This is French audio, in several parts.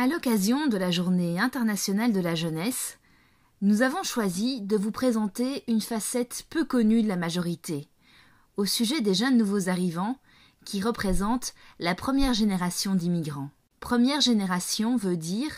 À l'occasion de la Journée internationale de la jeunesse, nous avons choisi de vous présenter une facette peu connue de la majorité, au sujet des jeunes nouveaux arrivants qui représentent la première génération d'immigrants. Première génération veut dire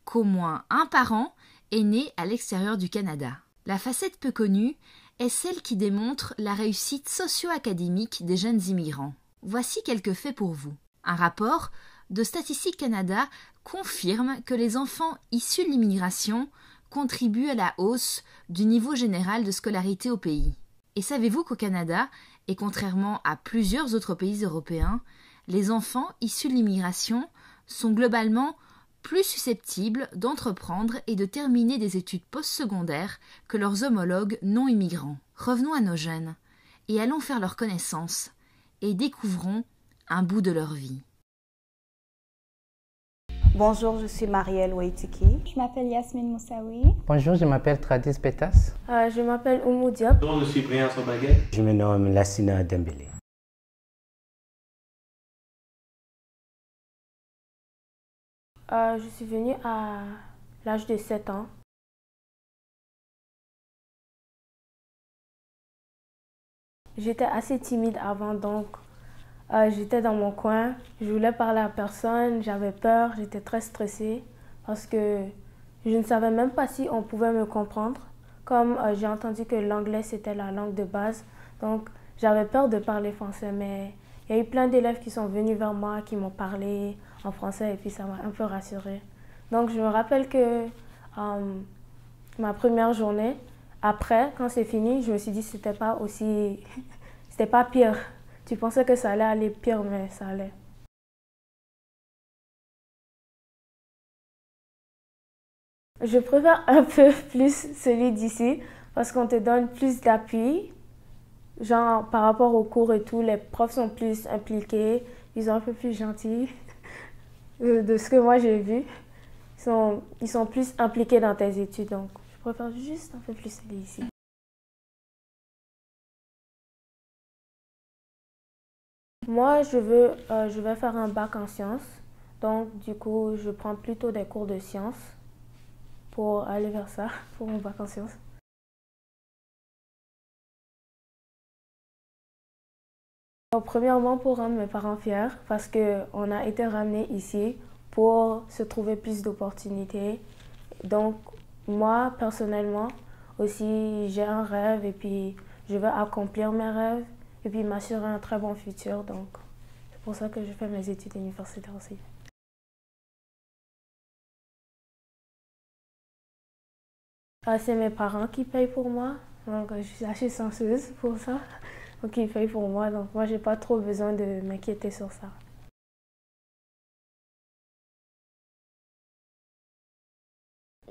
qu'au moins un parent est né à l'extérieur du Canada. La facette peu connue est celle qui démontre la réussite socio-académique des jeunes immigrants. Voici quelques faits pour vous. Un rapport de Statistique Canada confirme que les enfants issus de l'immigration contribuent à la hausse du niveau général de scolarité au pays. Et savez-vous qu'au Canada, et contrairement à plusieurs autres pays européens, les enfants issus de l'immigration sont globalement plus susceptibles d'entreprendre et de terminer des études postsecondaires que leurs homologues non immigrants. Revenons à nos jeunes et allons faire leur connaissance et découvrons un bout de leur vie. Bonjour, je suis Marielle Waitiki. Je m'appelle Yasmine Moussaoui. Bonjour, je m'appelle Tradis Petas. Je m'appelle Oumou Diop. Bonjour, je suis Brian Sobaguet. Je me nomme Lassina Dembélé. Je suis venue à l'âge de 7 ans. J'étais assez timide avant, donc j'étais dans mon coin. Je voulais parler à personne, j'avais peur, j'étais très stressée parce que je ne savais même pas si on pouvait me comprendre. Comme j'ai entendu que l'anglais c'était la langue de base, donc j'avais peur de parler français, mais il y a eu plein d'élèves qui sont venus vers moi, qui m'ont parlé en français et puis ça m'a un peu rassurée. Donc je me rappelle que ma première journée, après, quand c'est fini, je me suis dit que c'était pas aussi, c'était pas pire. Tu pensais que ça allait aller pire, mais ça allait. Je préfère un peu plus celui d'ici parce qu'on te donne plus d'appui. Genre, par rapport aux cours et tout, les profs sont plus impliqués, ils sont un peu plus gentils. De ce que moi j'ai vu, ils sont plus impliqués dans tes études, donc je préfère juste un peu plus celui ici. Moi, je vais faire un bac en sciences, donc du coup, je prends plutôt des cours de sciences pour aller vers ça, pour mon bac en sciences. Premièrement, pour rendre mes parents fiers, parce qu'on a été ramenés ici pour se trouver plus d'opportunités. Donc, moi, personnellement, aussi, j'ai un rêve et puis je veux accomplir mes rêves et puis m'assurer un très bon futur. Donc, c'est pour ça que je fais mes études universitaires aussi. C'est mes parents qui payent pour moi, donc je suis assez chanceuse pour ça. Donc ils payent pour moi, donc moi j'ai pas trop besoin de m'inquiéter sur ça.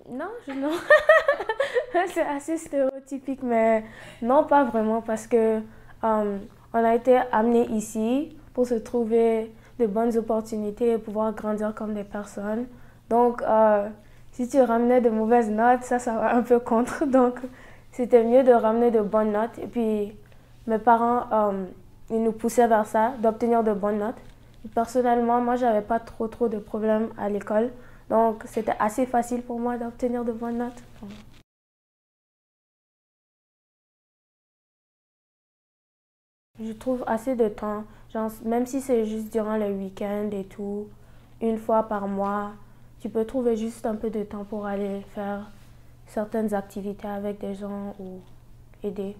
Non, non. C'est assez stéréotypique, mais non, pas vraiment, parce que on a été amenés ici pour se trouver de bonnes opportunités et pouvoir grandir comme des personnes. Donc, si tu ramenais de mauvaises notes, ça va un peu contre. Donc, c'était mieux de ramener de bonnes notes. Et puis, mes parents, ils nous poussaient vers ça, d'obtenir de bonnes notes. Et personnellement, moi, j'avais pas trop de problèmes à l'école. Donc, c'était assez facile pour moi d'obtenir de bonnes notes. Je trouve assez de temps, genre, même si c'est juste durant les week-ends et tout, une fois par mois, tu peux trouver juste un peu de temps pour aller faire certaines activités avec des gens ou aider.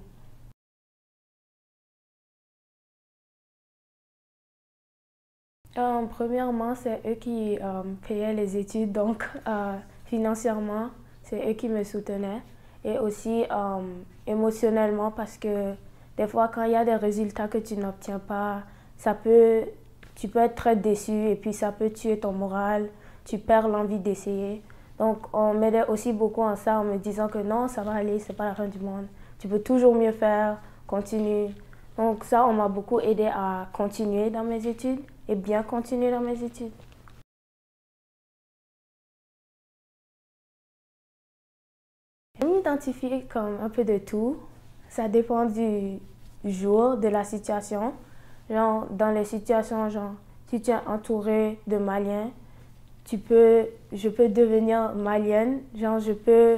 Premièrement, c'est eux qui payaient les études, donc financièrement, c'est eux qui me soutenaient. Et aussi émotionnellement, parce que des fois, quand il y a des résultats que tu n'obtiens pas, tu peux être très déçu et puis ça peut tuer ton moral, tu perds l'envie d'essayer. Donc, on m'aidait aussi beaucoup en ça, en me disant que non, ça va aller, c'est pas la fin du monde. Tu peux toujours mieux faire, continue. Donc ça, on m'a beaucoup aidé à continuer dans mes études et bien continuer dans mes études. Je m'identifie comme un peu de tout. Ça dépend du jour, de la situation. Genre, dans les situations, genre, si tu es entouré de Maliens, je peux devenir malienne, genre je peux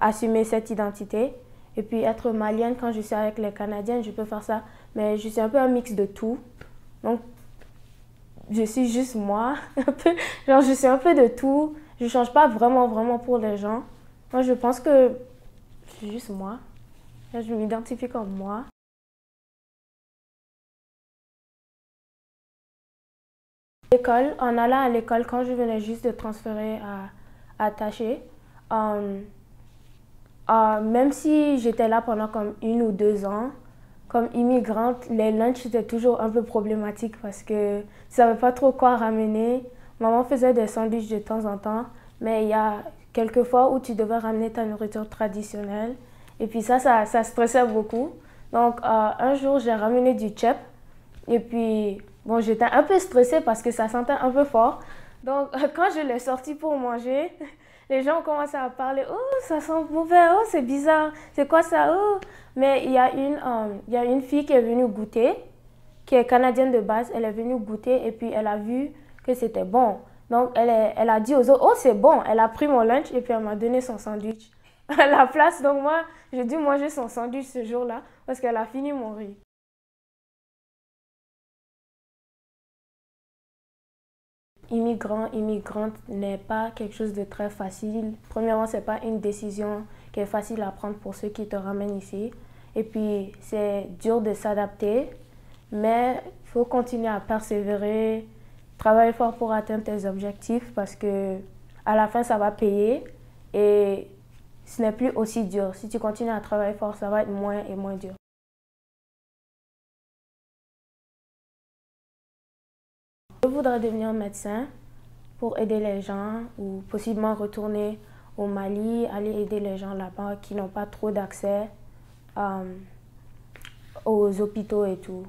assumer cette identité. Et puis être malienne, quand je suis avec les Canadiens, je peux faire ça. Mais je suis un peu un mix de tout. Donc, je suis juste moi. Genre, je suis un peu de tout. Je ne change pas vraiment pour les gens. Moi, je pense que je suis juste moi. Je m'identifie comme moi. En allant à l'école, quand je venais juste de transférer à Taché, même si j'étais là pendant comme 1 ou 2 ans, comme immigrante, les lunchs étaient toujours un peu problématiques parce que je ne savais pas trop quoi ramener. Maman faisait des sandwichs de temps en temps, mais il y a quelques fois où tu devais ramener ta nourriture traditionnelle. Et puis ça stressait beaucoup. Donc un jour, j'ai ramené du tchèp. Et puis, bon, j'étais un peu stressée parce que ça sentait un peu fort. Donc quand je l'ai sorti pour manger, les gens ont commencé à parler. « Oh, ça sent mauvais. Oh, c'est bizarre. C'est quoi ça? Oh. » Mais il y a une fille qui est venue goûter, qui est canadienne de base. Elle est venue goûter et puis elle a vu que c'était bon. Donc, elle a dit aux autres, « Oh, c'est bon. » Elle a pris mon lunch et puis elle m'a donné son sandwich à la place. Donc, moi, j'ai dû manger son sandwich ce jour-là parce qu'elle a fini mon riz. Immigrante n'est pas quelque chose de très facile. Premièrement, ce n'est pas une décision qui est facile à prendre pour ceux qui te ramènent ici. Et puis, c'est dur de s'adapter, mais il faut continuer à persévérer, travailler fort pour atteindre tes objectifs parce que à la fin, ça va payer et ce n'est plus aussi dur. Si tu continues à travailler fort, ça va être moins et moins dur. Je voudrais devenir médecin pour aider les gens ou possiblement retourner au Mali, aller aider les gens là-bas qui n'ont pas trop d'accès aux hôpitaux et tout.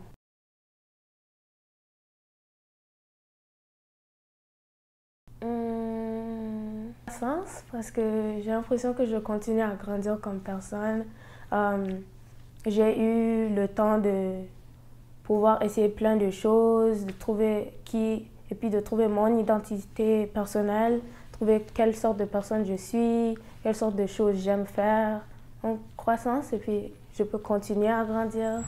Sens parce que j'ai l'impression que je continue à grandir comme personne. J'ai eu le temps de pouvoir essayer plein de choses, de trouver et puis de trouver mon identité personnelle, trouver quelle sorte de personne je suis, quelle sorte de choses j'aime faire. Donc, croissance et puis je peux continuer à grandir.